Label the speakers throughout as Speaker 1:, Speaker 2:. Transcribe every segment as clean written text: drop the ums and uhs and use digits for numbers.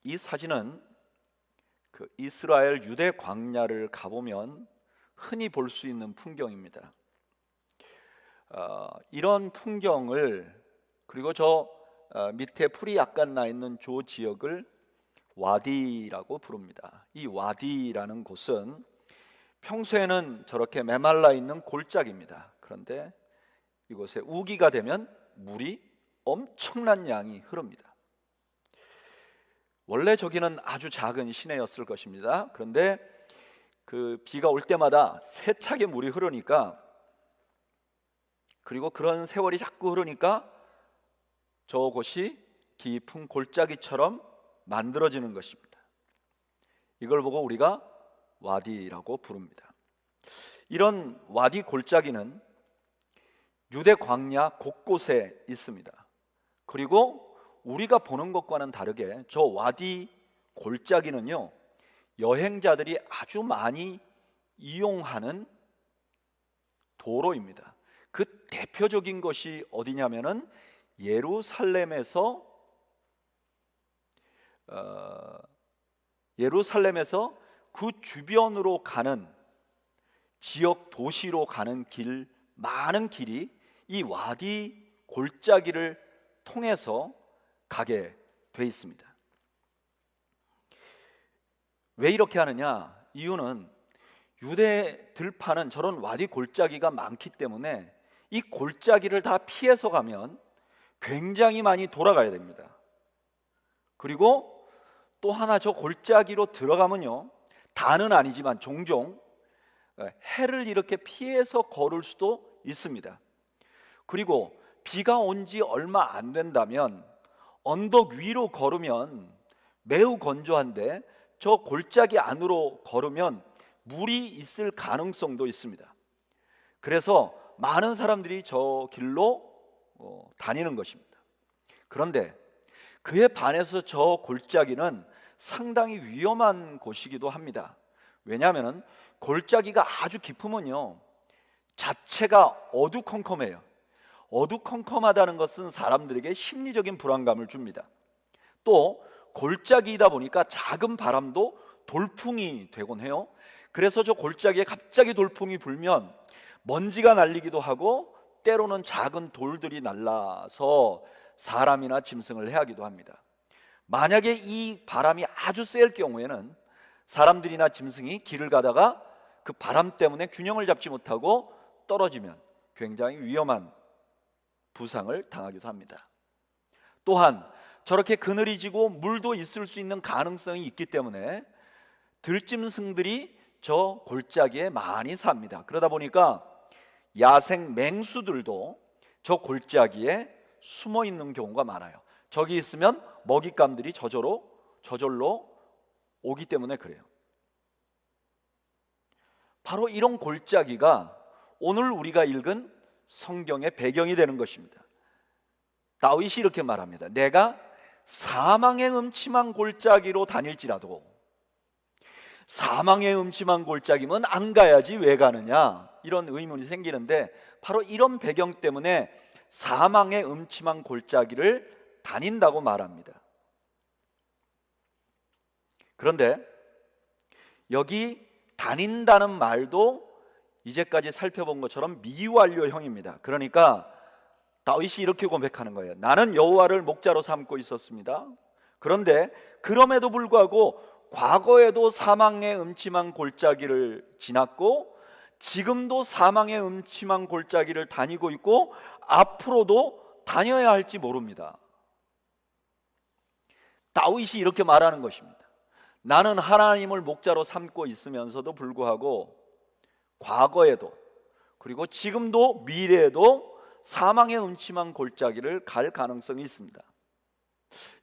Speaker 1: 이 사진은 그 이스라엘 유대 광야를 가보면 흔히 볼 수 있는 풍경입니다. 이런 풍경을, 그리고 저 밑에 풀이 약간 나 있는 저 지역을 와디라고 부릅니다. 이 와디라는 곳은 평소에는 저렇게 메말라 있는 골짜기입니다. 그런데 이곳에 우기가 되면 물이 엄청난 양이 흐릅니다. 원래 저기는 아주 작은 시내였을 것입니다. 그런데 그 비가 올 때마다 세차게 물이 흐르니까, 그리고 그런 세월이 자꾸 흐르니까 저곳이 깊은 골짜기처럼 만들어지는 것입니다. 이걸 보고 우리가 와디라고 부릅니다. 이런 와디 골짜기는 유대 광야 곳곳에 있습니다. 그리고 우리가 보는 것과는 다르게 저 와디 골짜기는요, 여행자들이 아주 많이 이용하는 도로입니다. 그 대표적인 것이 어디냐면은 예루살렘에서 그 주변으로 가는 지역 도시로 가는 길, 많은 길이 이 와디 골짜기를 통해서 가게 돼 있습니다. 왜 이렇게 하느냐? 이유는 유대 들판은 저런 와디 골짜기가 많기 때문에 이 골짜기를 다 피해서 가면 굉장히 많이 돌아가야 됩니다. 그리고 또 하나, 저 골짜기로 들어가면요, 다는 아니지만 종종 해를 이렇게 피해서 걸을 수도 있습니다. 그리고 비가 온 지 얼마 안 된다면 언덕 위로 걸으면 매우 건조한데 저 골짜기 안으로 걸으면 물이 있을 가능성도 있습니다. 그래서 많은 사람들이 저 길로 다니는 것입니다. 그런데 그에 반해서 저 골짜기는 상당히 위험한 곳이기도 합니다. 왜냐하면 골짜기가 아주 깊으면요, 자체가 어두컴컴해요. 어두컴컴하다는 것은 사람들에게 심리적인 불안감을 줍니다. 또 골짜기이다 보니까 작은 바람도 돌풍이 되곤 해요. 그래서 저 골짜기에 갑자기 돌풍이 불면 먼지가 날리기도 하고 때로는 작은 돌들이 날라서 사람이나 짐승을 해하기도 합니다. 만약에 이 바람이 아주 셀 경우에는 사람들이나 짐승이 길을 가다가 그 바람 때문에 균형을 잡지 못하고 떨어지면 굉장히 위험한 부상을 당하기도 합니다. 또한 저렇게 그늘이 지고 물도 있을 수 있는 가능성이 있기 때문에 들짐승들이 저 골짜기에 많이 삽니다. 그러다 보니까 야생 맹수들도 저 골짜기에 숨어 있는 경우가 많아요. 저기 있으면 먹잇감들이 저절로 오기 때문에 그래요. 바로 이런 골짜기가 오늘 우리가 읽은 성경의 배경이 되는 것입니다. 다윗이 이렇게 말합니다. 내가 사망의 음침한 골짜기로 다닐지라도. 사망의 음침한 골짜기면 안 가야지 왜 가느냐, 이런 의문이 생기는데 바로 이런 배경 때문에 사망의 음침한 골짜기를 다닌다고 말합니다. 그런데 여기 다닌다는 말도 이제까지 살펴본 것처럼 미완료형입니다. 그러니까 다윗이 이렇게 고백하는 거예요. 나는 여호와를 목자로 삼고 있었습니다. 그런데 그럼에도 불구하고 과거에도 사망의 음침한 골짜기를 지났고 지금도 사망의 음침한 골짜기를 다니고 있고 앞으로도 다녀야 할지 모릅니다. 다윗이 이렇게 말하는 것입니다. 나는 하나님을 목자로 삼고 있으면서도 불구하고 과거에도 그리고 지금도 미래에도 사망의 음침한 골짜기를 갈 가능성이 있습니다.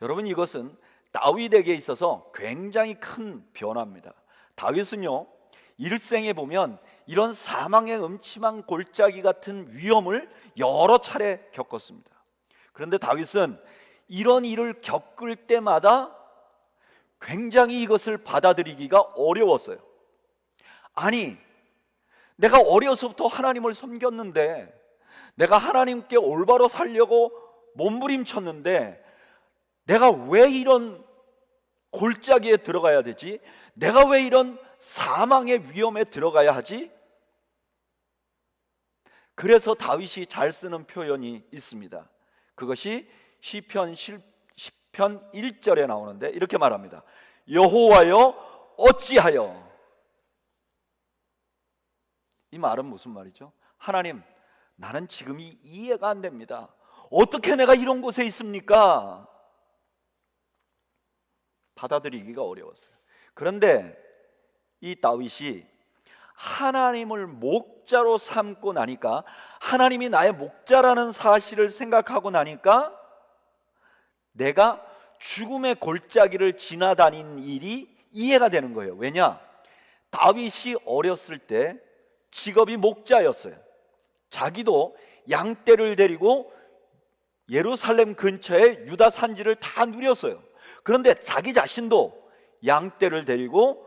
Speaker 1: 여러분, 이것은 다윗에게 있어서 굉장히 큰 변화입니다. 다윗은요, 일생에 보면 이런 사망의 음침한 골짜기 같은 위험을 여러 차례 겪었습니다. 그런데 다윗은 이런 일을 겪을 때마다 굉장히 이것을 받아들이기가 어려웠어요. 아니, 내가 어려서부터 하나님을 섬겼는데, 내가 하나님께 올바로 살려고 몸부림쳤는데 내가 왜 이런 골짜기에 들어가야 되지? 내가 왜 이런 사망의 위험에 들어가야 하지? 그래서 다윗이 잘 쓰는 표현이 있습니다. 그것이 시편 1절에 나오는데 이렇게 말합니다. 여호와여 어찌하여. 이 말은 무슨 말이죠? 하나님, 나는 지금이 이해가 안 됩니다. 어떻게 내가 이런 곳에 있습니까? 받아들이기가 어려웠어요. 그런데 이 다윗이 하나님을 목자로 삼고 나니까, 하나님이 나의 목자라는 사실을 생각하고 나니까 내가 죽음의 골짜기를 지나다닌 일이 이해가 되는 거예요. 왜냐? 다윗이 어렸을 때 직업이 목자였어요. 자기도 양떼를 데리고 예루살렘 근처에 유다 산지를 다 누렸어요. 그런데 자기 자신도 양떼를 데리고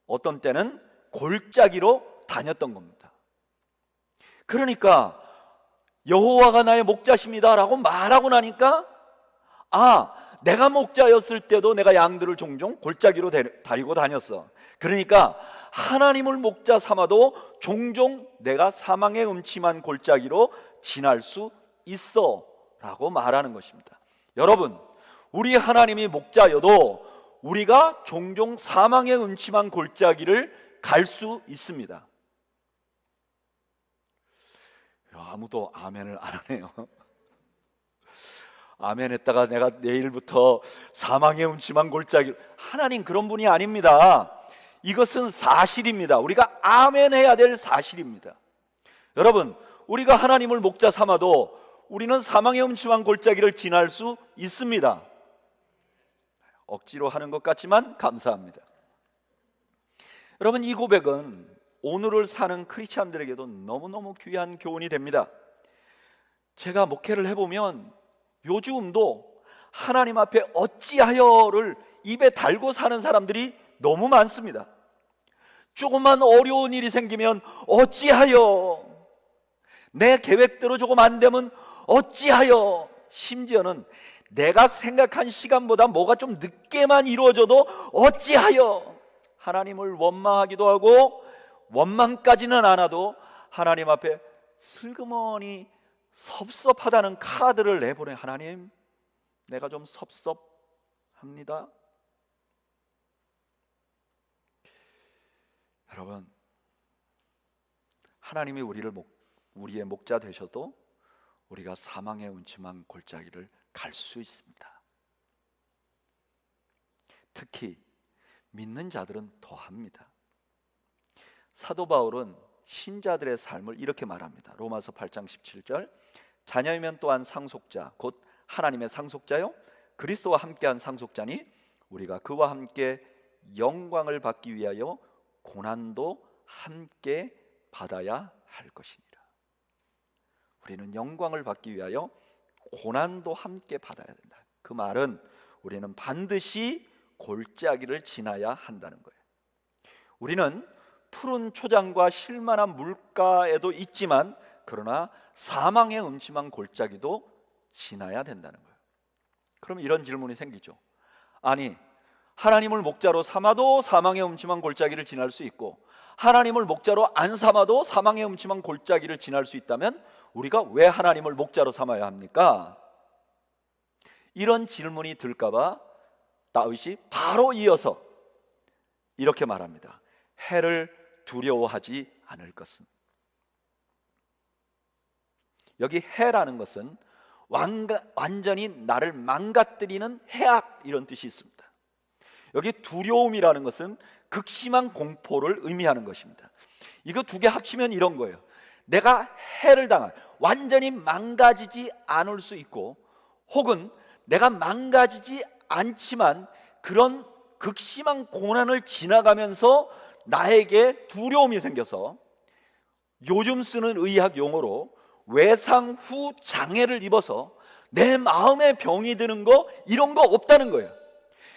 Speaker 1: 어떤 때는 골짜기로 다녔던 겁니다. 그러니까 여호와가 나의 목자십니다 라고 말하고 나니까, 내가 목자였을 때도 내가 양들을 종종 골짜기로 데리고 다녔어. 그러니까 하나님을 목자 삼아도 종종 내가 사망의 음침한 골짜기로 지날 수 있어 라고 말하는 것입니다. 여러분, 우리 하나님이 목자여도 우리가 종종 사망의 음침한 골짜기를 갈 수 있습니다. 아무도 아멘을 안 하네요. 아멘 했다가 내가 내일부터 사망의 음침한 골짜기, 하나님 그런 분이 아닙니다. 이것은 사실입니다. 우리가 아멘 해야 될 사실입니다. 여러분, 우리가 하나님을 목자 삼아도 우리는 사망의 음침한 골짜기를 지날 수 있습니다. 억지로 하는 것 같지만 감사합니다. 여러분, 이 고백은 오늘을 사는 크리스찬들에게도 너무너무 귀한 교훈이 됩니다. 제가 목회를 해보면 요즘도 하나님 앞에 어찌하여를 입에 달고 사는 사람들이 너무 많습니다. 조금만 어려운 일이 생기면 어찌하여, 내 계획대로 조금 안 되면 어찌하여, 심지어는 내가 생각한 시간보다 뭐가 좀 늦게만 이루어져도 어찌하여, 하나님을 원망하기도 하고 원망까지는 않아도 하나님 앞에 슬그머니 섭섭하다는 카드를 내보내. 하나님, 내가 좀 섭섭합니다. 여러분, 하나님이 우리의 목자 되셔도 우리가 사망의 음침한 골짜기를 갈 수 있습니다. 특히 믿는 자들은 더합니다. 사도 바울은 신자들의 삶을 이렇게 말합니다. 로마서 8장 17절, 자녀이면 또한 상속자, 곧 하나님의 상속자요 그리스도와 함께한 상속자니 우리가 그와 함께 영광을 받기 위하여 고난도 함께 받아야 할 것이니라. 우리는 영광을 받기 위하여 고난도 함께 받아야 된다. 그 말은 우리는 반드시 골짜기를 지나야 한다는 거예요. 우리는 푸른 초장과 쉴만한 물가에도 있지만, 그러나 사망의 음침한 골짜기도 지나야 된다는 거예요. 그럼 이런 질문이 생기죠. 아니, 하나님을 목자로 삼아도 사망의 음침한 골짜기를 지날 수 있고, 하나님을 목자로 안 삼아도 사망의 음침한 골짜기를 지날 수 있다면 우리가 왜 하나님을 목자로 삼아야 합니까? 이런 질문이 들까봐 다윗이 바로 이어서 이렇게 말합니다. 해를 두려워하지 않을 것은. 여기 해라는 것은 완전히 나를 망가뜨리는 해악, 이런 뜻이 있습니다. 여기 두려움이라는 것은 극심한 공포를 의미하는 것입니다. 이거 두 개 합치면 이런 거예요. 내가 해를 당할, 완전히 망가지지 않을 수 있고, 혹은 내가 망가지지 않지만 그런 극심한 고난을 지나가면서 나에게 두려움이 생겨서, 요즘 쓰는 의학 용어로 외상 후 장애를 입어서 내 마음에 병이 드는 거, 이런 거 없다는 거예요.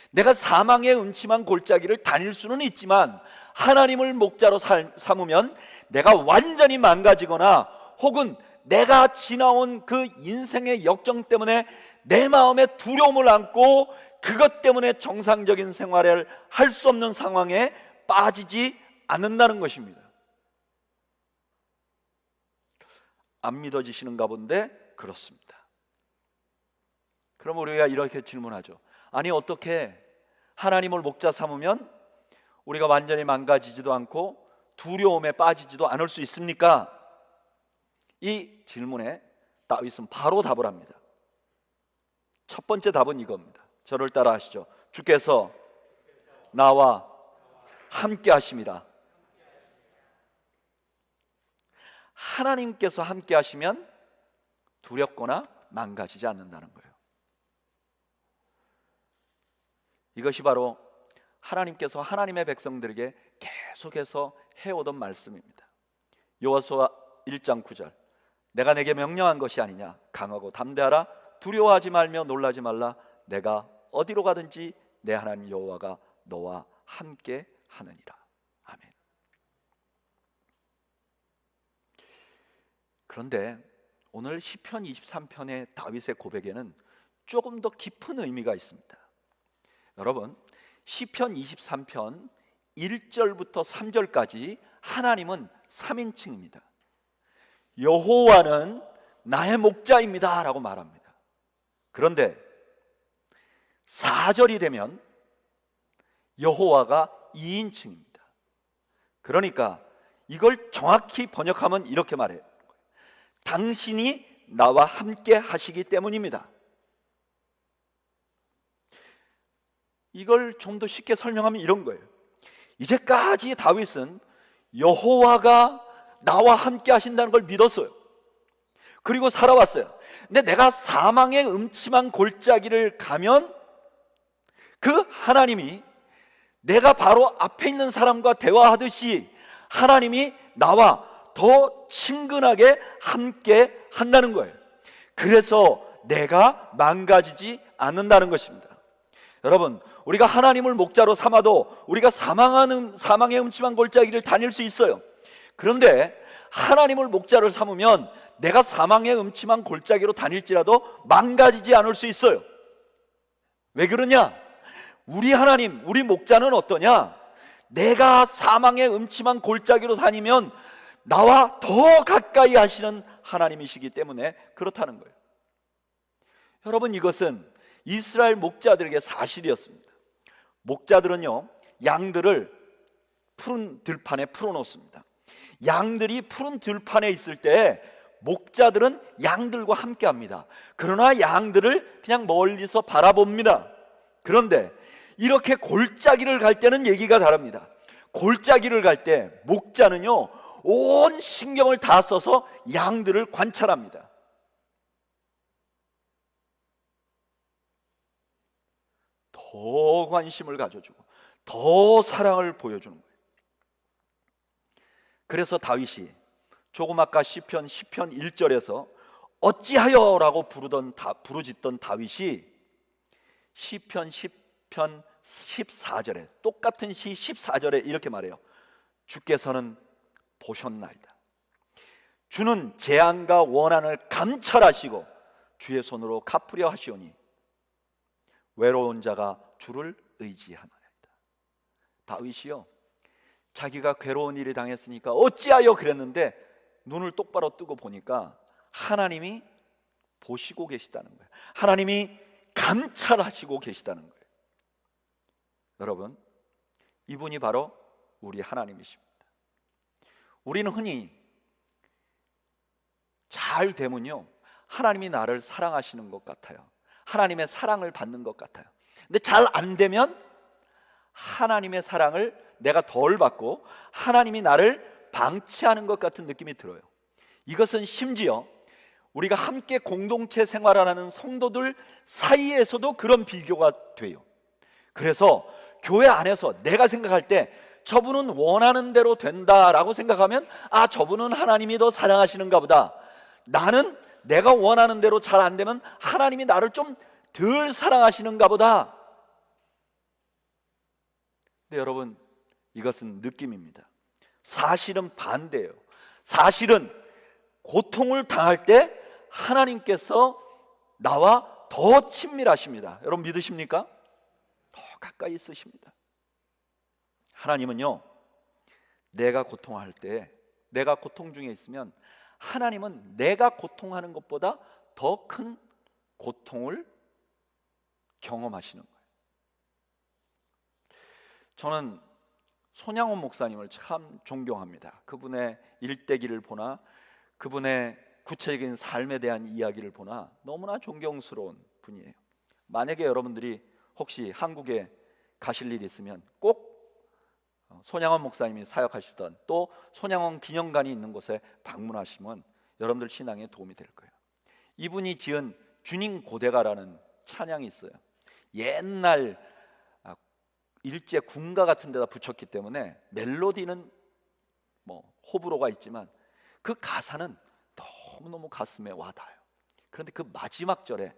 Speaker 1: 내가 사망의 음침한 골짜기를 다닐 수는 있지만 하나님을 목자로 삼으면 내가 완전히 망가지거나, 혹은 내가 지나온 그 인생의 역정 때문에 내 마음에 두려움을 안고 그것 때문에 정상적인 생활을 할 수 없는 상황에 빠지지 않는다는 것입니다. 안 믿어지시는가 본데 그렇습니다. 그럼 우리가 이렇게 질문하죠. 아니, 어떻게 하나님을 목자 삼으면 우리가 완전히 망가지지도 않고 두려움에 빠지지도 않을 수 있습니까? 이 질문에 다윗은 바로 답을 합니다. 첫 번째 답은 이겁니다. 저를 따라 하시죠. 주께서 나와 함께 하심이라. 하나님께서 함께 하시면 두렵거나 망가지지 않는다는 거예요. 이것이 바로 하나님께서 하나님의 백성들에게 계속해서 해오던 말씀입니다. 여호수아 1장 9절, 내가 내게 명령한 것이 아니냐. 강하고 담대하라. 두려워하지 말며 놀라지 말라. 내가 어디로 가든지 내 하나님 여호와가 너와 함께 하느니라. 아멘. 그런데 오늘 시편 23편의 다윗의 고백에는 조금 더 깊은 의미가 있습니다. 여러분, 시편 23편 1절부터 3절까지 하나님은 3인칭입니다. 여호와는 나의 목자입니다 라고 말합니다. 그런데 4절이 되면 여호와가 2인칭입니다. 그러니까 이걸 정확히 번역하면 이렇게 말해요. 당신이 나와 함께 하시기 때문입니다. 이걸 좀 더 쉽게 설명하면 이런 거예요. 이제까지 다윗은 여호와가 나와 함께 하신다는 걸 믿었어요. 그리고 살아왔어요. 근데 내가 사망의 음침한 골짜기를 가면 그 하나님이 내가 바로 앞에 있는 사람과 대화하듯이 하나님이 나와 더 친근하게 함께 한다는 거예요. 그래서 내가 망가지지 않는다는 것입니다. 여러분, 우리가 하나님을 목자로 삼아도 우리가 사망의 음침한 골짜기를 다닐 수 있어요. 그런데 하나님을 목자를 삼으면 내가 사망의 음침한 골짜기로 다닐지라도 망가지지 않을 수 있어요. 왜 그러냐? 우리 하나님, 우리 목자는 어떠냐? 내가 사망의 음침한 골짜기로 다니면 나와 더 가까이 하시는 하나님이시기 때문에 그렇다는 거예요. 여러분, 이것은 이스라엘 목자들에게 사실이었습니다. 목자들은요, 양들을 푸른 들판에 풀어놓습니다. 양들이 푸른 들판에 있을 때 목자들은 양들과 함께 합니다. 그러나 양들을 그냥 멀리서 바라봅니다. 그런데 이렇게 골짜기를 갈 때는 얘기가 다릅니다. 골짜기를 갈 때 목자는요, 온 신경을 다 써서 양들을 관찰합니다. 더 관심을 가져주고 더 사랑을 보여주는 거예요. 그래서 다윗이 조금 아까 시편 1절에서 어찌하여 라고 부르짖던 다윗이 시편 14절에, 똑같은 시 14절에 이렇게 말해요. 주께서는 보셨나이다. 주는 재앙과 원한을 감찰하시고 주의 손으로 갚으려 하시오니 외로운 자가 주를 의지하나이다. 다윗이요, 자기가 괴로운 일이 당했으니까 어찌하여 그랬는데 눈을 똑바로 뜨고 보니까 하나님이 보시고 계시다는 거예요. 하나님이 감찰하시고 계시다는 거예요. 여러분, 이분이 바로 우리 하나님이십니다. 우리는 흔히 잘 되면요, 하나님이 나를 사랑하시는 것 같아요. 하나님의 사랑을 받는 것 같아요. 근데 잘 안 되면 하나님의 사랑을 내가 덜 받고 하나님이 나를 방치하는 것 같은 느낌이 들어요. 이것은 심지어 우리가 함께 공동체 생활하는 성도들 사이에서도 그런 비교가 돼요. 그래서 교회 안에서 내가 생각할 때 저분은 원하는 대로 된다라고 생각하면, 아, 저분은 하나님이 더 사랑하시는가 보다. 나는 내가 원하는 대로 잘 안 되면 하나님이 나를 좀 덜 사랑하시는가 보다. 근데 여러분, 이것은 느낌입니다. 사실은 반대예요. 사실은 고통을 당할 때 하나님께서 나와 더 친밀하십니다. 여러분 믿으십니까? 더 가까이 있으십니다. 하나님은요, 내가 고통할 때, 내가 고통 중에 있으면 하나님은 내가 고통하는 것보다 더 큰 고통을 경험하시는 거예요. 저는 손양원 목사님을 참 존경합니다. 그분의 일대기를 보나 그분의 구체적인 삶에 대한 이야기를 보나 너무나 존경스러운 분이에요. 만약에 여러분들이 혹시 한국에 가실 일이 있으면 꼭 손양원 목사님이 사역하시던 또 손양원 기념관이 있는 곳에 방문하시면 여러분들 신앙에 도움이 될 거예요. 이분이 지은 주님 고대가라는 찬양이 있어요. 옛날 일제 군가 같은 데다 붙였기 때문에 멜로디는 호불호가 있지만 그 가사는 너무너무 가슴에 와닿아요. 그런데 그 마지막 절에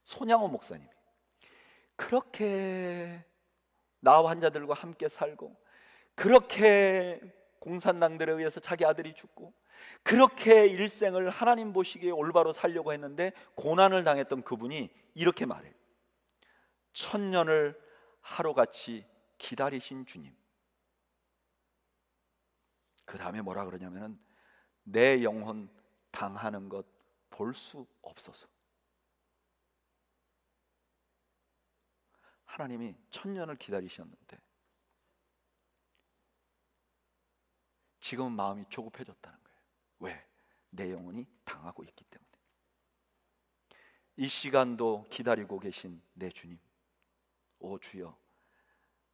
Speaker 1: 손양원 목사님이 그렇게 나와 환자들과 함께 살고, 그렇게 공산당들에 의해서 자기 아들이 죽고, 그렇게 일생을 하나님 보시기에 올바로 살려고 했는데 고난을 당했던 그분이 이렇게 말해요. 천년을 하루같이 기다리신 주님. 그 다음에 뭐라 그러냐면은 내 영혼 당하는 것 볼 수 없어서. 하나님이 천년을 기다리셨는데 지금은 마음이 조급해졌다는 거예요. 왜? 내 영혼이 당하고 있기 때문에. 이 시간도 기다리고 계신 내 주님, 오 주여,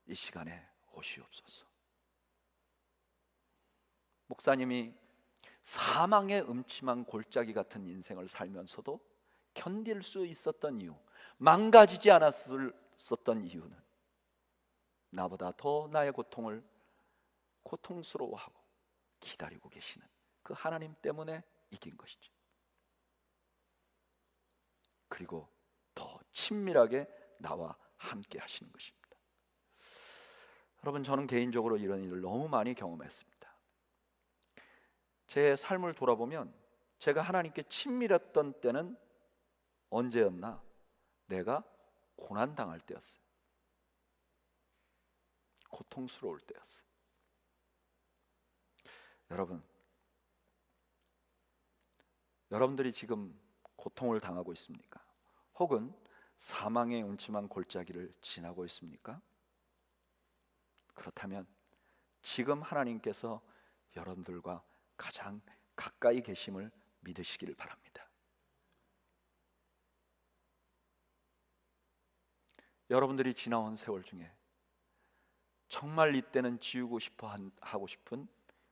Speaker 1: 이 시간에 오시옵소서. 목사님이 사망의 음침한 골짜기 같은 인생을 살면서도 견딜 수 있었던 이유, 망가지지 않았었던 이유는 나보다 더 나의 고통을 고통스러워하고 기다리고 계시는 그 하나님 때문에 이긴 것이죠. 그리고 더 친밀하게 나와 함께 하시는 것입니다. 여러분, 저는 개인적으로 이런 일을 너무 많이 경험했습니다. 제 삶을 돌아보면 제가 하나님께 친밀했던 때는 언제였나? 내가 고난당할 때였어요. 고통스러울 때였어요. 여러분들이 지금 고통을 당하고 있습니까? 혹은 사망의 음침한 골짜기를 지나고 있습니까? 그렇다면 지금 하나님께서 여러분들과 가장 가까이 계심을 믿으시기를 바랍니다. 여러분들이 지나온 세월 중에 정말 이때는 지우고 싶어 하고 싶은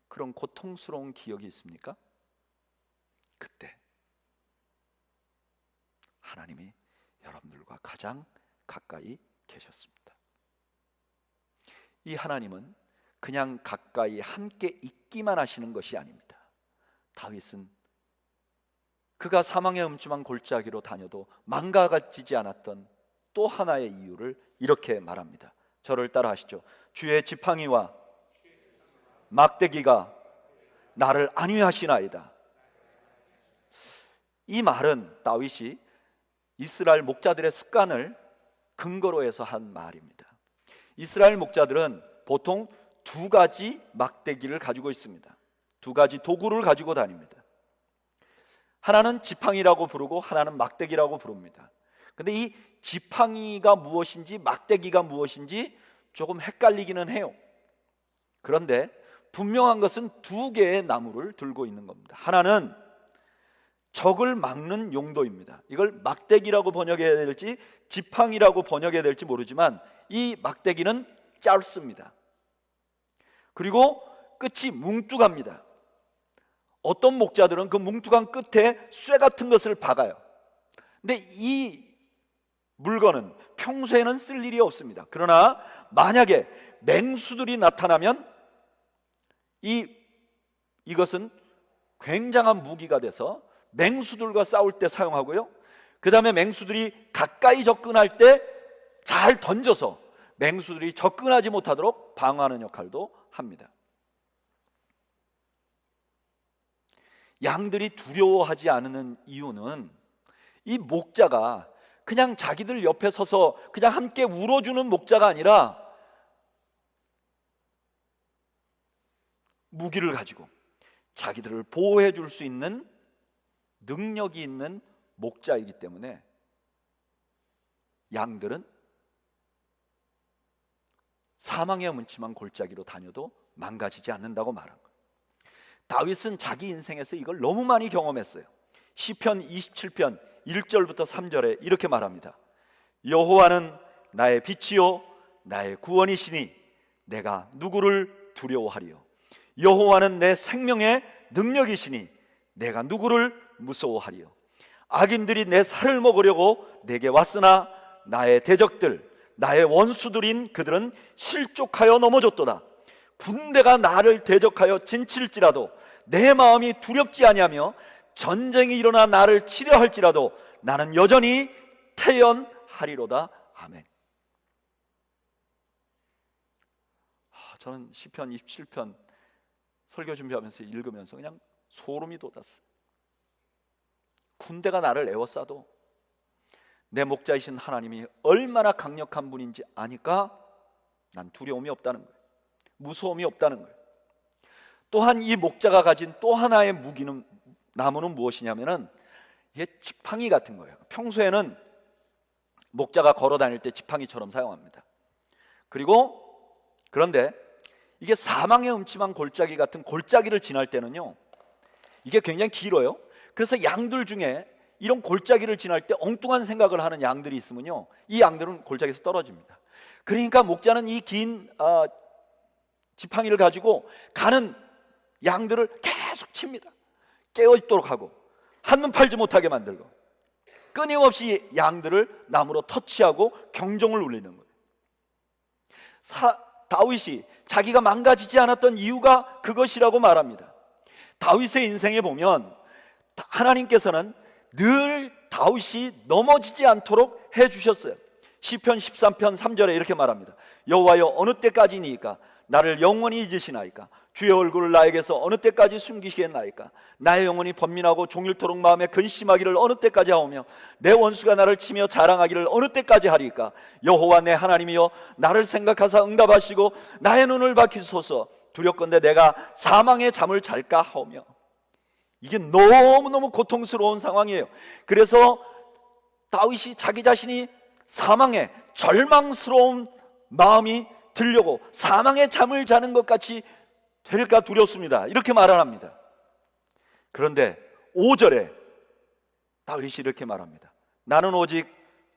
Speaker 1: 그런 고통스러운 기억이 있습니까? 그때 하나님이 여러분들과 가장 가까이 계셨습니다. 이 하나님은 그냥 가까이 함께 있기만 하시는 것이 아닙니다. 다윗은 그가 사망의 음침한 골짜기로 다녀도 망가지지 않았던 또 하나의 이유를 이렇게 말합니다. 저를 따라 하시죠. 주의 지팡이와 막대기가 나를 안위하시나이다. 이 말은 다윗이 이스라엘 목자들의 습관을 근거로 해서 한 말입니다. 이스라엘 목자들은 보통 두 가지 막대기를 가지고 있습니다. 두 가지 도구를 가지고 다닙니다. 하나는 지팡이라고 부르고 하나는 막대기라고 부릅니다. 근데 이 지팡이가 무엇인지 막대기가 무엇인지 조금 헷갈리기는 해요. 그런데 분명한 것은 두 개의 나무를 들고 있는 겁니다. 하나는 적을 막는 용도입니다. 이걸 막대기라고 번역해야 될지 지팡이라고 번역해야 될지 모르지만 이 막대기는 짧습니다. 그리고 끝이 뭉툭합니다. 어떤 목자들은 그 뭉툭한 끝에 쇠 같은 것을 박아요. 근데 이 물건은 평소에는 쓸 일이 없습니다. 그러나 만약에 맹수들이 나타나면 이것은 굉장한 무기가 돼서 맹수들과 싸울 때 사용하고요, 그 다음에 맹수들이 가까이 접근할 때 잘 던져서 맹수들이 접근하지 못하도록 방어하는 역할도 합니다. 양들이 두려워하지 않는 이유는 이 목자가 그냥 자기들 옆에 서서 그냥 함께 울어주는 목자가 아니라 무기를 가지고 자기들을 보호해 줄 수 있는 능력이 있는 목자이기 때문에 양들은 사망의 음침한 골짜기로 다녀도 망가지지 않는다고 말한 거예요. 다윗은 자기 인생에서 이걸 너무 많이 경험했어요. 시편 27편 1절부터 3절에 이렇게 말합니다. 여호와는 나의 빛이요 나의 구원이시니 내가 누구를 두려워하리요. 여호와는 내 생명의 능력이시니 내가 누구를 무서워하리요. 악인들이 내 살을 먹으려고 내게 왔으나 나의 대적들 나의 원수들인 그들은 실족하여 넘어졌도다. 군대가 나를 대적하여 진칠지라도 내 마음이 두렵지 아니하며 전쟁이 일어나 나를 치려 할지라도 나는 여전히 태연하리로다. 아멘. 저는 시편 27편 설교 준비하면서 읽으면서 그냥 소름이 돋았어요. 군대가 나를 에워싸도 내 목자이신 하나님이 얼마나 강력한 분인지 아니까 난 두려움이 없다는 거예요. 무서움이 없다는 거예요. 또한 이 목자가 가진 또 하나의 무기는 나무는 무엇이냐면은 이게 지팡이 같은 거예요. 평소에는 목자가 걸어 다닐 때 지팡이처럼 사용합니다. 그런데 이게 사망의 음침한 골짜기 같은 골짜기를 지날 때는요, 이게 굉장히 길어요. 그래서 양들 중에 이런 골짜기를 지날 때 엉뚱한 생각을 하는 양들이 있으면요, 이 양들은 골짜기에서 떨어집니다. 그러니까 목자는 이 긴 지팡이를 가지고 가는 양들을 계속 칩니다. 깨어있도록 하고 한눈 팔지 못하게 만들고 끊임없이 양들을 나무로 터치하고 경종을 울리는 거예요. 다윗이 자기가 망가지지 않았던 이유가 그것이라고 말합니다. 다윗의 인생에 보면 하나님께서는 늘 다윗이 넘어지지 않도록 해주셨어요. 시편 13편 3절에 이렇게 말합니다. 여호와여 어느 때까지니까 나를 영원히 잊으시나이까? 주의 얼굴을 나에게서 어느 때까지 숨기시겠나이까? 나의 영혼이 번민하고 종일토록 마음에 근심하기를 어느 때까지 하오며 내 원수가 나를 치며 자랑하기를 어느 때까지 하리까? 여호와 내 하나님이여 나를 생각하사 응답하시고 나의 눈을 밝히소서. 두렵건대 내가 사망의 잠을 잘까 하오며. 이게 너무너무 고통스러운 상황이에요. 그래서 다윗이 자기 자신이 사망의 절망스러운 마음이 들려고 사망의 잠을 자는 것 같이 될까 두렵습니다. 이렇게 말을 합니다. 그런데 5절에 다윗이 이렇게 말합니다. 나는 오직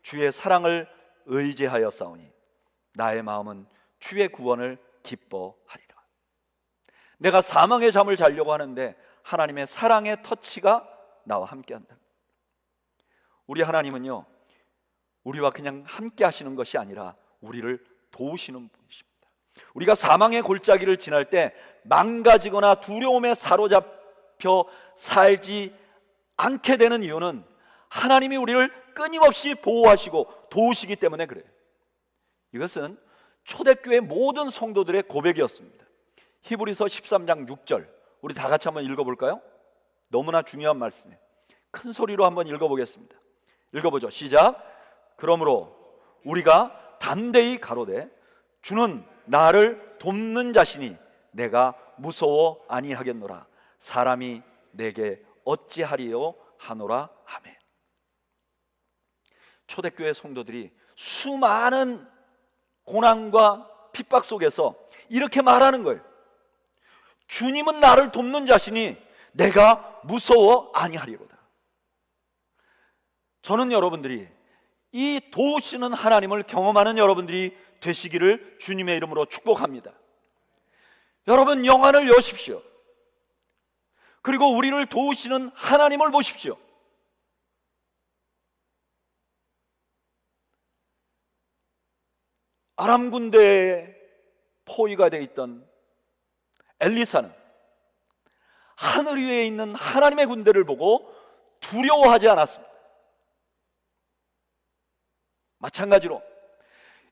Speaker 1: 주의 사랑을 의지하여 싸우니 나의 마음은 주의 구원을 기뻐하리라. 내가 사망의 잠을 자려고 하는데 하나님의 사랑의 터치가 나와 함께한다. 우리 하나님은요, 우리와 그냥 함께 하시는 것이 아니라 우리를 도우시는 분이십니다. 우리가 사망의 골짜기를 지날 때 망가지거나 두려움에 사로잡혀 살지 않게 되는 이유는 하나님이 우리를 끊임없이 보호하시고 도우시기 때문에 그래요. 이것은 초대교회 모든 성도들의 고백이었습니다. 히브리서 13장 6절 우리 다 같이 한번 읽어볼까요? 너무나 중요한 말씀이에요. 큰 소리로 한번 읽어보겠습니다. 읽어보죠. 시작. 그러므로 우리가 담대히 가로되 주는 나를 돕는 자시니 내가 무서워 아니하겠노라. 사람이 내게 어찌하리요 하노라. 아멘. 초대교회 성도들이 수많은 고난과 핍박 속에서 이렇게 말하는 거예요. 주님은 나를 돕는 자시니 내가 무서워 아니하리로다. 저는 여러분들이 이 도우시는 하나님을 경험하는 여러분들이 되시기를 주님의 이름으로 축복합니다. 여러분 영안을 여십시오. 그리고 우리를 도우시는 하나님을 보십시오. 아람 군대의 포위가 되어 있던 엘리사는 하늘 위에 있는 하나님의 군대를 보고 두려워하지 않았습니다. 마찬가지로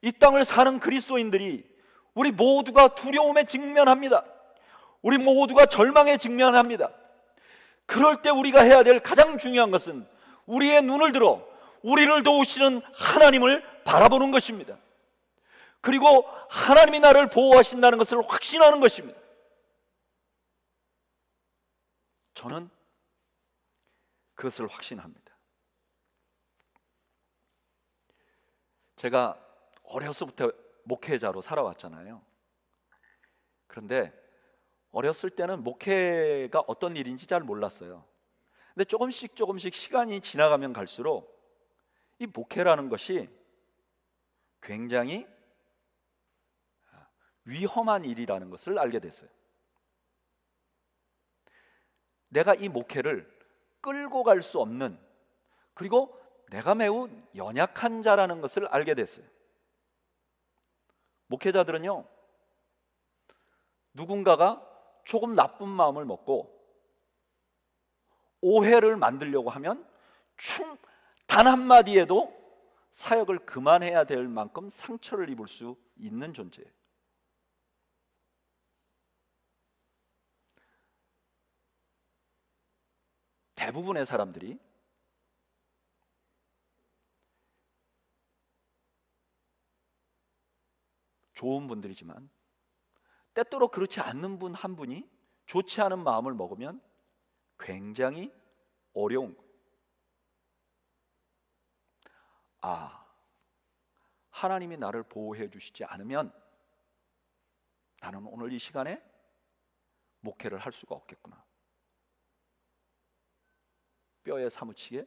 Speaker 1: 이 땅을 사는 그리스도인들이 우리 모두가 두려움에 직면합니다. 우리 모두가 절망에 직면합니다. 그럴 때 우리가 해야 될 가장 중요한 것은 우리의 눈을 들어 우리를 도우시는 하나님을 바라보는 것입니다. 그리고 하나님이 나를 보호하신다는 것을 확신하는 것입니다. 저는 그것을 확신합니다. 제가 어려서부터 목회자로 살아왔잖아요. 그런데 어렸을 때는 목회가 어떤 일인지 잘 몰랐어요. 근데 조금씩 시간이 지나가면 갈수록 이 목회라는 것이 굉장히 위험한 일이라는 것을 알게 됐어요. 내가 이 목회를 끌고 갈 수 없는, 그리고 내가 매우 연약한 자라는 것을 알게 됐어요. 목회자들은요, 누군가가 조금 나쁜 마음을 먹고 오해를 만들려고 하면 단 한마디에도 사역을 그만해야 될 만큼 상처를 입을 수 있는 존재예요. 대부분의 사람들이 좋은 분들이지만 때때로 그렇지 않는 분 한 분이 좋지 않은 마음을 먹으면 굉장히 어려운 거예요. 하나님이 나를 보호해 주시지 않으면 나는 오늘 이 시간에 목회를 할 수가 없겠구나. 뼈에 사무치게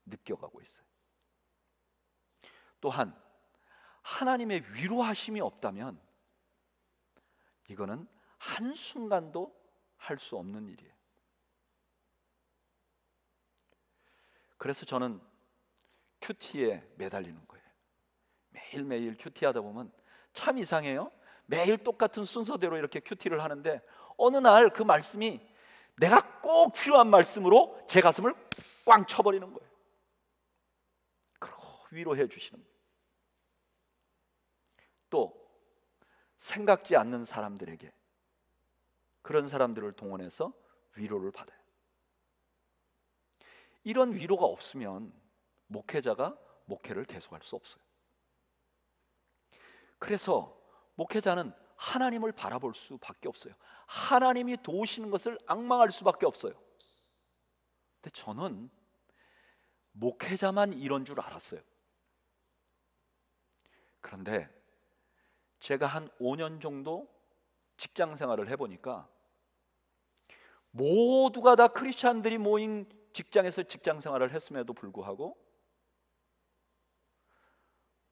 Speaker 1: 느껴가고 있어요. 또한 하나님의 위로하심이 없다면 이거는 한순간도 할 수 없는 일이에요. 그래서 저는 큐티에 매달리는 거예요. 매일매일 큐티하다 보면 참 이상해요. 매일 똑같은 순서대로 이렇게 큐티를 하는데 어느 날 그 말씀이 내가 꼭 필요한 말씀으로 제 가슴을 꽝 쳐버리는 거예요. 그리고 위로해 주시는 거예요. 또 생각지 않는 사람들에게, 그런 사람들을 동원해서 위로를 받아요. 이런 위로가 없으면 목회자가 목회를 계속할 수 없어요. 그래서 목회자는 하나님을 바라볼 수밖에 없어요. 하나님이 도우시는 것을 앙망할 수밖에 없어요. 근데 저는 목회자만 이런 줄 알았어요. 그런데 제가 한 5년 정도 직장 생활을 해보니까 모두가 다 크리스찬들이 모인 직장에서 직장 생활을 했음에도 불구하고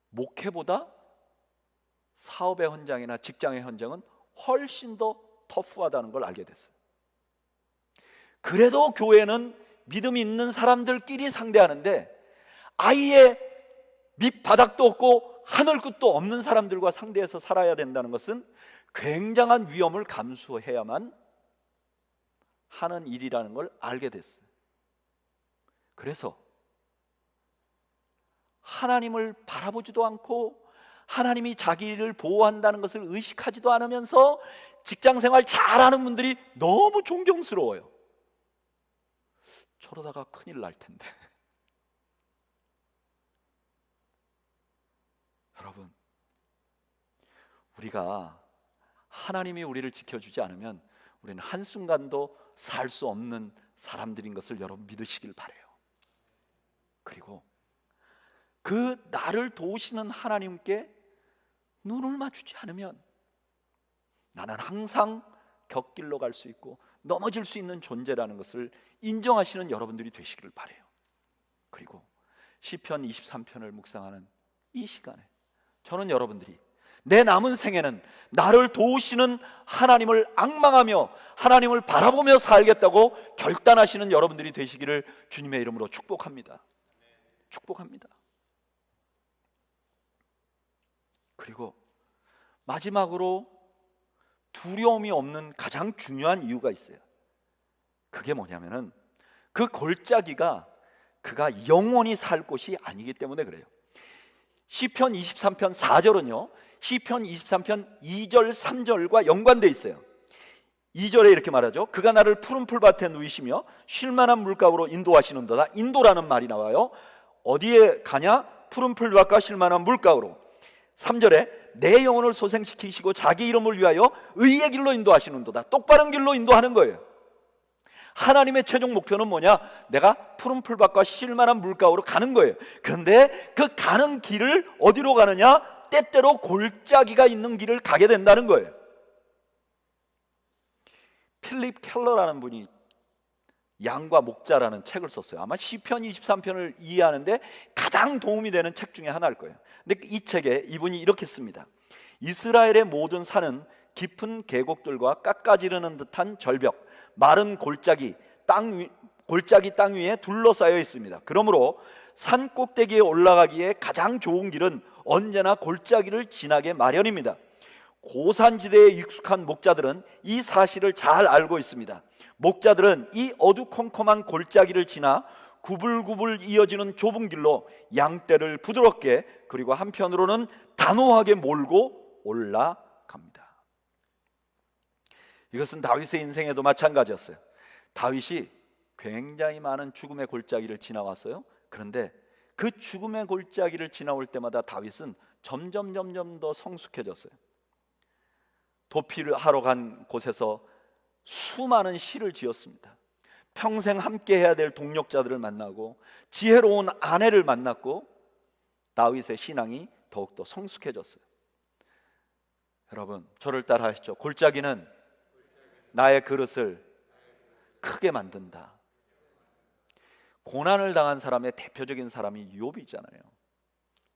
Speaker 1: 목회보다 사업의 현장이나 직장의 현장은 훨씬 더 터프하다는 걸 알게 됐어요. 그래도 교회는 믿음이 있는 사람들끼리 상대하는데 아예 밑바닥도 없고 하늘 끝도 없는 사람들과 상대해서 살아야 된다는 것은 굉장한 위험을 감수해야만 하는 일이라는 걸 알게 됐어요. 그래서 하나님을 바라보지도 않고 하나님이 자기를 보호한다는 것을 의식하지도 않으면서 직장생활 잘하는 분들이 너무 존경스러워요. 저러다가 큰일 날 텐데. 여러분, 우리가 하나님이 우리를 지켜주지 않으면 우리는 한순간도 살 수 없는 사람들인 것을 여러분 믿으시길 바라요. 그리고 그 나를 도우시는 하나님께 눈을 맞추지 않으면 나는 항상 곁길로 갈 수 있고 넘어질 수 있는 존재라는 것을 인정하시는 여러분들이 되시기를 바라요. 그리고 시편 23편을 묵상하는 이 시간에 저는 여러분들이 내 남은 생에는 나를 도우시는 하나님을 앙망하며 하나님을 바라보며 살겠다고 결단하시는 여러분들이 되시기를 주님의 이름으로 축복합니다. 축복합니다. 그리고 마지막으로 두려움이 없는 가장 중요한 이유가 있어요. 그게 뭐냐면은 그 골짜기가 그가 영원히 살 곳이 아니기 때문에 그래요. 시편 23편 4절은요 시편 23편 2절 3절과 연관되어 있어요. 2절에 이렇게 말하죠. 그가 나를 푸른 풀밭에 누이시며 쉴만한 물가로 인도하시는도다. 인도라는 말이 나와요. 어디에 가냐? 푸른 풀밭과 쉴만한 물가로. 3절에 내 영혼을 소생시키시고 자기 이름을 위하여 의의 길로 인도하시는도다. 똑바른 길로 인도하는 거예요. 하나님의 최종 목표는 뭐냐? 내가 푸른 풀밭과 쉴만한 물가로 가는 거예요. 그런데 그 가는 길을 어디로 가느냐? 때때로 골짜기가 있는 길을 가게 된다는 거예요. 필립 켈러라는 분이 양과 목자라는 책을 썼어요. 아마 시편 23편을 이해하는데 가장 도움이 되는 책 중에 하나일 거예요. 근데 이 책에 이분이 이렇게 씁니다. 이스라엘의 모든 산은 깊은 계곡들과 깎아지르는 듯한 절벽, 마른 골짜기 땅 위에 둘러싸여 있습니다. 그러므로 산 꼭대기에 올라가기에 가장 좋은 길은 언제나 골짜기를 지나게 마련입니다. 고산지대에 익숙한 목자들은 이 사실을 잘 알고 있습니다. 목자들은 이 어두컴컴한 골짜기를 지나 구불구불 이어지는 좁은 길로 양떼를 부드럽게 그리고 한편으로는 단호하게 몰고 올라갑니다. 이것은 다윗의 인생에도 마찬가지였어요. 다윗이 굉장히 많은 죽음의 골짜기를 지나왔어요. 그런데 그 죽음의 골짜기를 지나올 때마다 다윗은 점점 더 성숙해졌어요. 도피를 하러 간 곳에서 수많은 시를 지었습니다. 평생 함께 해야 될 동력자들을 만나고 지혜로운 아내를 만났고 다윗의 신앙이 더욱더 성숙해졌어요. 여러분, 저를 따라 하시죠. 골짜기는 나의 그릇을 크게 만든다. 고난을 당한 사람의 대표적인 사람이 욥이잖아요.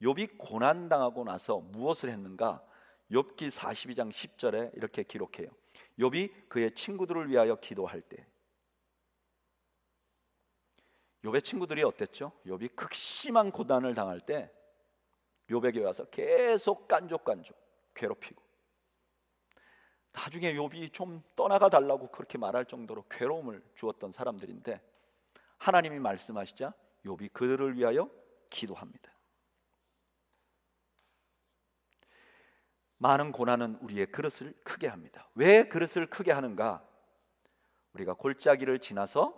Speaker 1: 욥이 고난당하고 나서 무엇을 했는가? 욥기 42장 10절에 이렇게 기록해요. 욥이 그의 친구들을 위하여 기도할 때, 욥의 친구들이 어땠죠? 욥이 극심한 고난을 당할 때 욥에게 와서 계속 깐족깐족 괴롭히고, 나중에 욥이 좀 떠나가 달라고 그렇게 말할 정도로 괴로움을 주었던 사람들인데 하나님이 말씀하시자 욥이 그들을 위하여 기도합니다. 많은 고난은 우리의 그릇을 크게 합니다. 왜 그릇을 크게 하는가? 우리가 골짜기를 지나서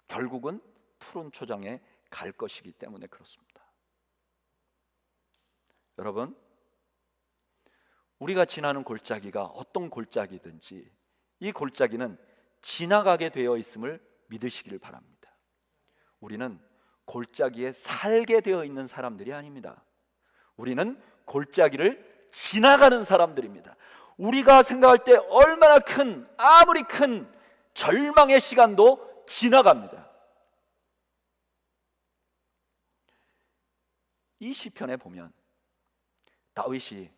Speaker 1: 결국은 푸른 초장에 갈 것이기 때문에 그렇습니다. 여러분, 우리가 지나는 골짜기가 어떤 골짜기든지 이 골짜기는 지나가게 되어 있음을 믿으시길 바랍니다. 우리는 골짜기에 살게 되어 있는 사람들이 아닙니다. 우리는 골짜기를 지나가는 사람들입니다. 우리가 생각할 때 얼마나 아무리 큰 절망의 시간도 지나갑니다. 이 시편에 보면 다윗이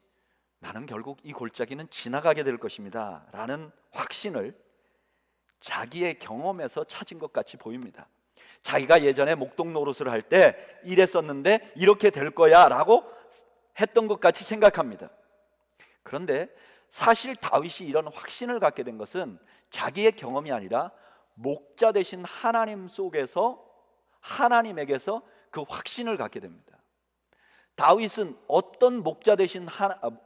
Speaker 1: 나는 결국 이 골짜기는 지나가게 될 것입니다 라는 확신을 자기의 경험에서 찾은 것 같이 보입니다. 자기가 예전에 목동 노릇을 할 때 이랬었는데 이렇게 될 거야 라고 했던 것 같이 생각합니다. 그런데 사실 다윗이 이런 확신을 갖게 된 것은 자기의 경험이 아니라 목자 되신 하나님 속에서, 하나님에게서 그 확신을 갖게 됩니다. 다윗은 어떤 목자 되신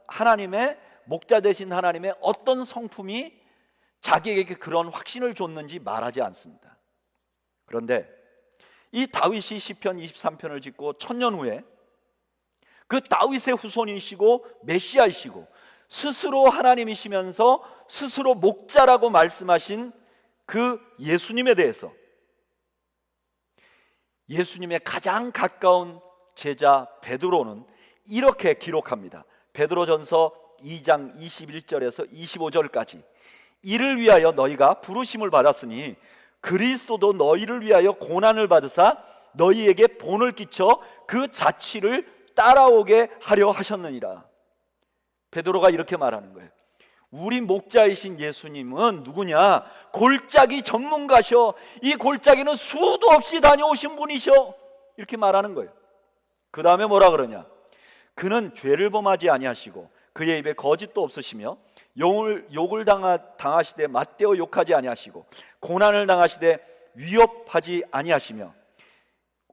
Speaker 1: 하나님의 어떤 성품이 자기에게 그런 확신을 줬는지 말하지 않습니다. 그런데 이 다윗이 시편 23편을 짓고 1000년 후에 그 다윗의 후손이시고 메시아이시고 스스로 하나님이시면서 스스로 목자라고 말씀하신 그 예수님에 대해서 예수님의 가장 가까운 제자 베드로는 이렇게 기록합니다. 베드로전서 2장 21절에서 25절까지 이를 위하여 너희가 부르심을 받았으니 그리스도도 너희를 위하여 고난을 받으사 너희에게 본을 끼쳐 그 자취를 따라오게 하려 하셨느니라. 베드로가 이렇게 말하는 거예요. 우리 목자이신 예수님은 누구냐? 골짜기 전문가셔. 이 골짜기는 수도 없이 다녀오신 분이셔. 이렇게 말하는 거예요. 그 다음에 뭐라 그러냐? 그는 죄를 범하지 아니하시고 그의 입에 거짓도 없으시며 욕을 당하시되 맞대어 욕하지 아니하시고 고난을 당하시되 위협하지 아니하시며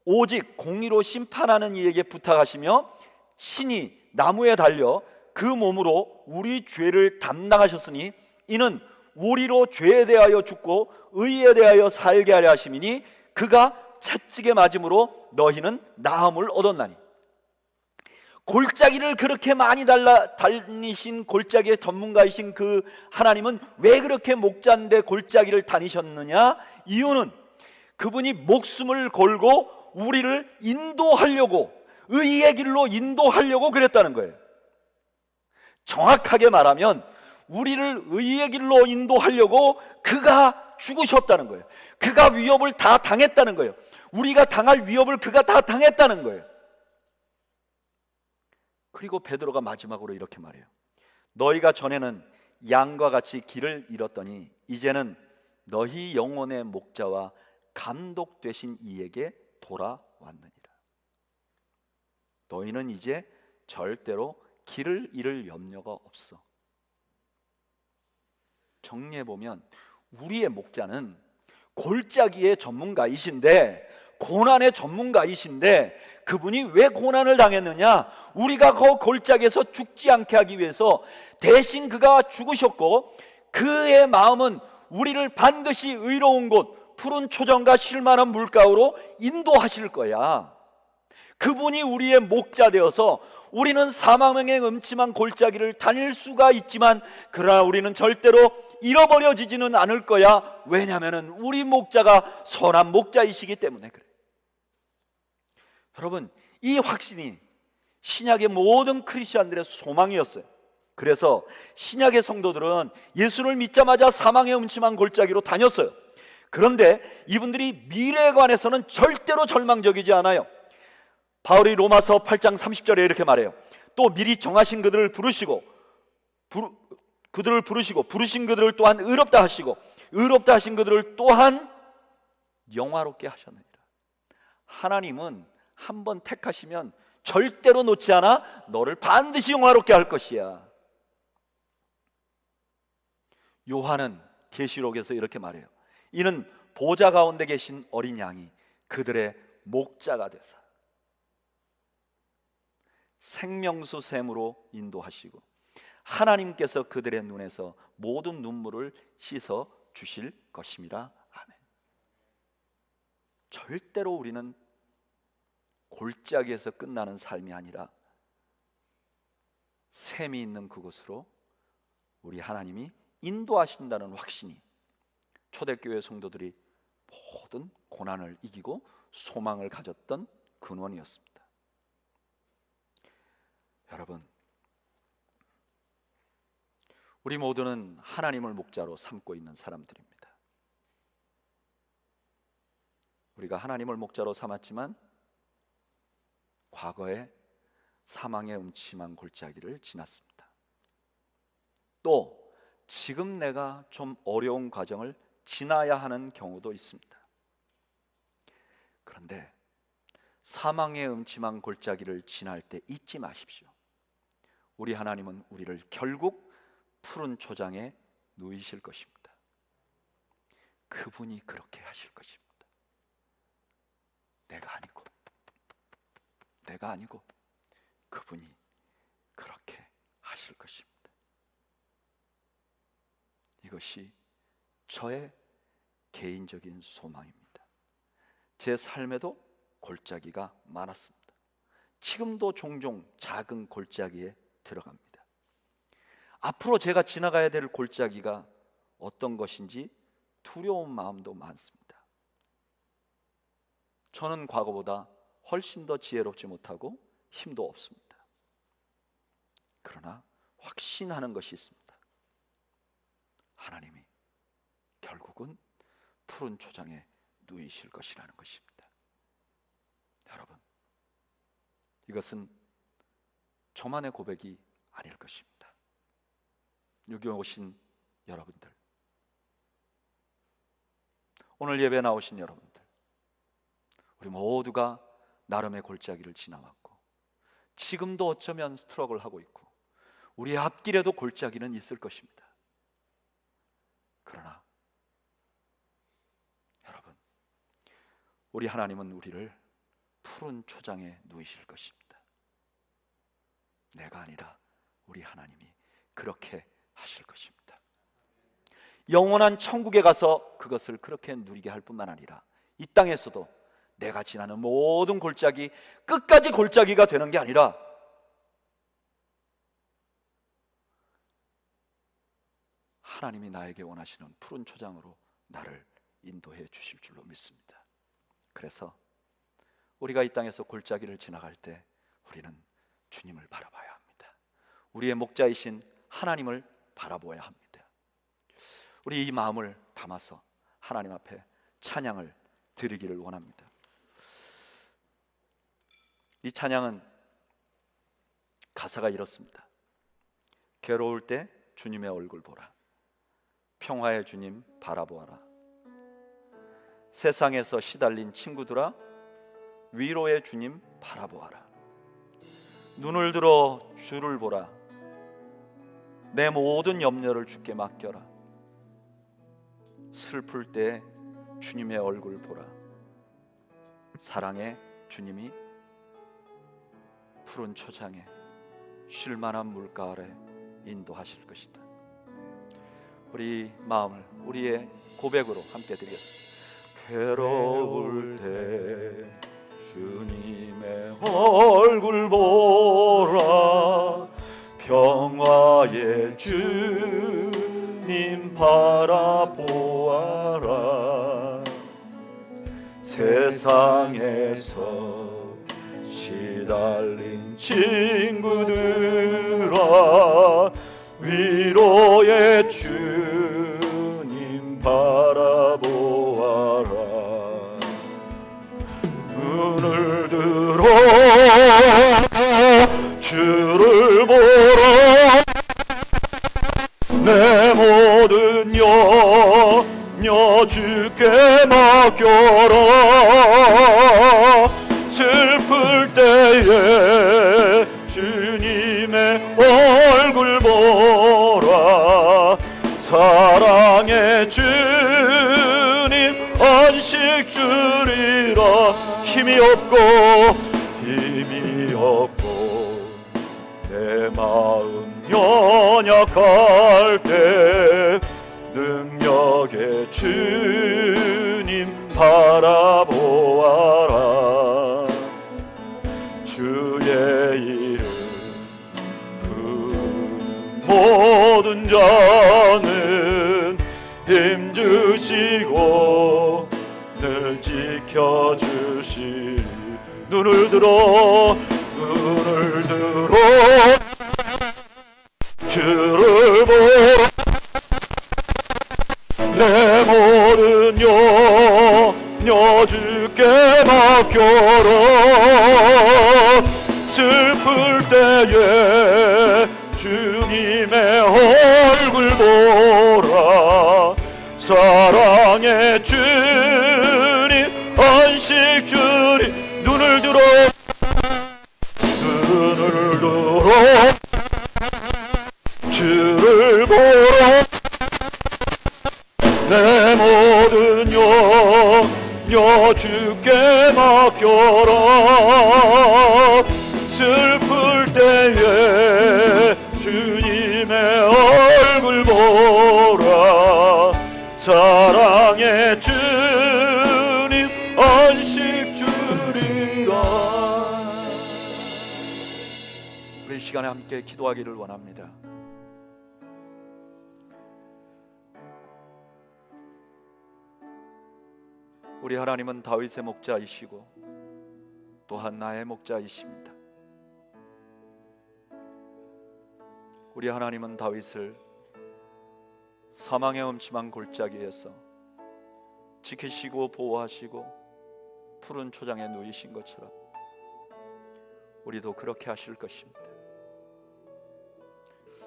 Speaker 1: 오직 공의로 심판하는 이에게 부탁하시며 친히 나무에 달려 그 몸으로 우리 죄를 담당하셨으니 이는 우리로 죄에 대하여 죽고 의에 대하여 살게 하려 하심이니 그가 채찍에 맞음으로 너희는 나음을 얻었나니. 골짜기를 그렇게 많이 다니신 골짜기의 전문가이신 그 하나님은 왜 그렇게 목자인데 골짜기를 다니셨느냐? 이유는 그분이 목숨을 걸고 우리를 인도하려고, 의의 길로 인도하려고 그랬다는 거예요. 정확하게 말하면 우리를 의의 길로 인도하려고 그가 죽으셨다는 거예요. 그가 위협을 다 당했다는 거예요. 우리가 당할 위협을 그가 다 당했다는 거예요. 그리고 베드로가 마지막으로 이렇게 말해요. 너희가 전에는 양과 같이 길을 잃었더니 이제는 너희 영혼의 목자와 감독 되신 이에게 돌아왔느니라. 너희는 이제 절대로 길을 잃을 염려가 없어. 정리해보면 우리의 목자는 골짜기의 전문가이신데, 고난의 전문가이신데, 그분이 왜 고난을 당했느냐? 우리가 그 골짜기에서 죽지 않게 하기 위해서 대신 그가 죽으셨고, 그의 마음은 우리를 반드시 의로운 곳, 푸른 초정과 쉴만한 물가로 인도하실 거야. 그분이 우리의 목자 되어서 우리는 사망의 음침한 골짜기를 다닐 수가 있지만, 그러나 우리는 절대로 잃어버려지지는 않을 거야. 왜냐하면 우리 목자가 선한 목자이시기 때문에 그래. 여러분, 이 확신이 신약의 모든 크리스천들의 소망이었어요. 그래서 신약의 성도들은 예수를 믿자마자 사망의 음침한 골짜기로 다녔어요. 그런데 이분들이 미래에 관해서는 절대로 절망적이지 않아요. 바울이 로마서 8장 30절에 이렇게 말해요. 또 미리 정하신 그들을 부르시고 부르신 그들을 또한 의롭다 하시고 의롭다 하신 그들을 또한 영화롭게 하셨느니라. 하나님은 한번 택하시면 절대로 놓지 않아 너를 반드시 영화롭게 할 것이야. 요한은 계시록에서 이렇게 말해요. 이는 보좌 가운데 계신 어린 양이 그들의 목자가 되사 생명수 샘으로 인도하시고 하나님께서 그들의 눈에서 모든 눈물을 씻어 주실 것입니다. 아멘. 절대로 우리는 골짜기에서 끝나는 삶이 아니라 샘이 있는 그곳으로 우리 하나님이 인도하신다는 확신이 초대교회 성도들이 모든 고난을 이기고 소망을 가졌던 근원이었습니다. 여러분, 우리 모두는 하나님을 목자로 삼고 있는 사람들입니다. 우리가 하나님을 목자로 삼았지만 과거에 사망의 음침한 골짜기를 지났습니다. 또 지금 내가 좀 어려운 과정을 지나야 하는 경우도 있습니다. 그런데 사망의 음침한 골짜기를 지날 때 잊지 마십시오. 우리 하나님은 우리를 결국 푸른 초장에 누이실 것입니다. 그분이 그렇게 하실 것입니다. 내가 아니고 그분이 그렇게 하실 것입니다. 이것이 저의 개인적인 소망입니다. 제 삶에도 골짜기가 많았습니다. 지금도 종종 작은 골짜기에 들어갑니다. 앞으로 제가 지나가야 될 골짜기가 어떤 것인지 두려운 마음도 많습니다. 저는 과거보다 훨씬 더 지혜롭지 못하고 힘도 없습니다. 그러나 확신하는 것이 있습니다. 하나님이 결국은 푸른 초장에 누이실 것이라는 것입니다. 여러분, 이것은 저만의 고백이 아닐 것입니다. 여기 오신 여러분들, 오늘 예배 나오신 여러분들, 우리 모두가 나름의 골짜기를 지나왔고 지금도 어쩌면 스트러글 하고 있고 우리의 앞길에도 골짜기는 있을 것입니다. 그러나 여러분, 우리 하나님은 우리를 푸른 초장에 누이실 것입니다. 내가 아니라 우리 하나님이 그렇게 하실 것입니다. 영원한 천국에 가서 그것을 그렇게 누리게 할 뿐만 아니라 이 땅에서도 내가 지나는 모든 골짜기 끝까지 골짜기가 되는 게 아니라 하나님이 나에게 원하시는 푸른 초장으로 나를 인도해 주실 줄로 믿습니다. 그래서 우리가 이 땅에서 골짜기를 지나갈 때 우리는 주님을 바라봐야 합니다. 우리의 목자이신 하나님을 바라보아야 합니다. 우리 이 마음을 담아서 하나님 앞에 찬양을 드리기를 원합니다. 이 찬양은 가사가 이렇습니다. 괴로울 때 주님의 얼굴 보라. 평화의 주님 바라보아라. 세상에서 시달린 친구들아, 위로의 주님 바라보아라. 눈을 들어 주를 보라. 내 모든 염려를 주께 맡겨라. 슬플 때 주님의 얼굴 보라. 사랑의 주님이 푸른 초장에 쉴만한 물가 아래 인도하실 것이다. 우리 마음을 우리의 고백으로 함께 드리겠습니다. 괴로울 때 주님의 얼굴 보라. 평화의 주님 바라보아라. 세상에서 시달린 친구들아, 위로의 주님 바라보아라. 눈을 들어 주를 보라. 내 모든 염려 주께 맡겨라. 슬플 때에 주님의 얼굴 보라. 사랑의 주님 안식 주리라. 힘이 없고 내 마음 연약할 때 능력의 주님 바라보아라. 주의 이름 그 모든 자는 힘주시고 늘 지켜주시. 눈을 들어 주를 보라. 내 모든 염려 주께 맡겨라. 슬플 때에 주님의 얼굴 보라. 사랑의 주님 안식 주리. 눈을 들어 주를 보라. 내 모든 염려 주께 맡겨라. 슬플 때에 주님의 얼굴 보라. 사랑의 주님 안식 주리라. 우리 이 시간에 함께 기도하기를 원합니다. 우리 하나님은 다윗의 목자이시고 또한 나의 목자이십니다. 우리 하나님은 다윗을 사망의 음침한 골짜기에서 지키시고 보호하시고 푸른 초장에 누이신 것처럼 우리도 그렇게 하실 것입니다.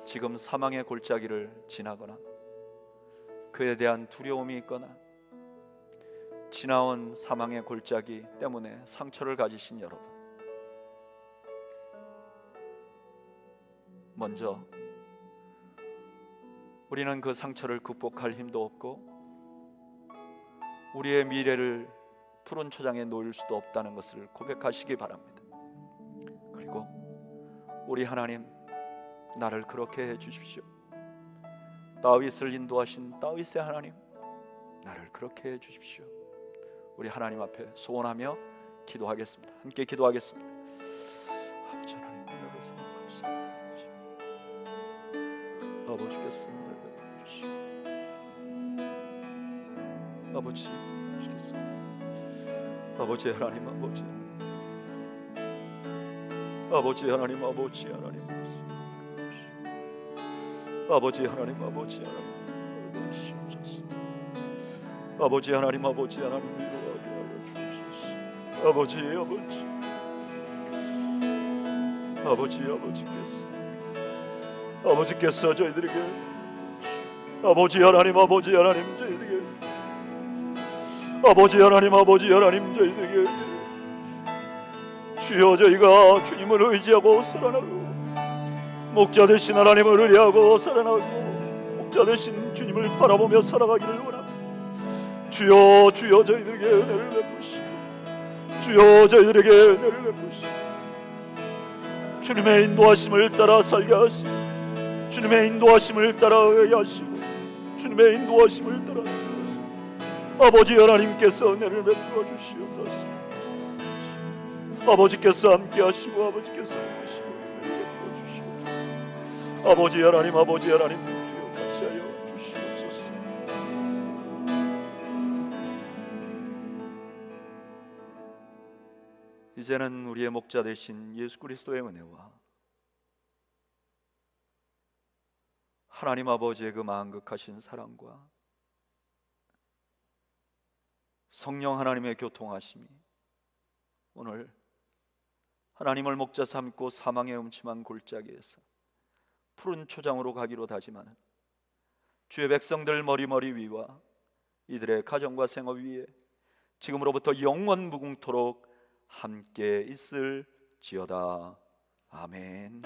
Speaker 1: 지금 사망의 골짜기를 지나거나 그에 대한 두려움이 있거나 지나온 사망의 골짜기 때문에 상처를 가지신 여러분, 먼저 우리는 그 상처를 극복할 힘도 없고 우리의 미래를 푸른 초장에 놓일 수도 없다는 것을 고백하시기 바랍니다. 그리고 우리 하나님, 나를 그렇게 해주십시오. 다윗을 인도하신 다윗의 하나님, 나를 그렇게 해주십시오. 우리 하나님 앞에 소원하며 기도하겠습니다. 함께 기도하겠습니다. 아버지 하나님, 내가 감사합니다. 아버지께서 아버지 주시겠습니다. 아버지 하나님, 아버지 하나님, 아버지 하나님, 아버지 하나님, 아버지 하나님, 아버지 하나님, 아버지 하나님, 위로하게 하여 주옵소서. 아버지께서 저희들에게, 아버지 하나님, 아버지 하나님, 저희들에게, 아버지 하나님, 아버지 하나님, 저희들에게, 주여, 저희가 주님을 의지하고 살아나고, 목자 되신 하나님을 의뢰하고 살아나고, 목자 되신 주님을 바라보며 살아가기를 원합니다. 주여, 주여, 저희들에게 은혜를 베푸시고, 주여, 저희들에게 은혜를 베푸시고, 주님의 인도하심을 따라 살게 하시고, 주님의 인도하심을 따라 의하시고, 주님의 인도하심을 따라 아버지 하나님께서 은혜를 베풀어 주시옵소서. 아버지께서 함께 하시고, 아버지께서 하시고, 은혜를 베풀어 주시옵소서. 아버지 하나님, 아버지 하나님, 주여 같이 하여 주시옵소서. 이제는 우리의 목자 되신 예수 그리스도의 은혜와 하나님 아버지의 그 만극하신 사랑과 성령 하나님의 교통하심이 오늘 하나님을 목자 삼고 사망의 음침한 골짜기에서 푸른 초장으로 가기로 다짐하는 주의 백성들 머리머리 위와 이들의 가정과 생업 위에 지금으로부터 영원 무궁토록 함께 있을지어다. 아멘.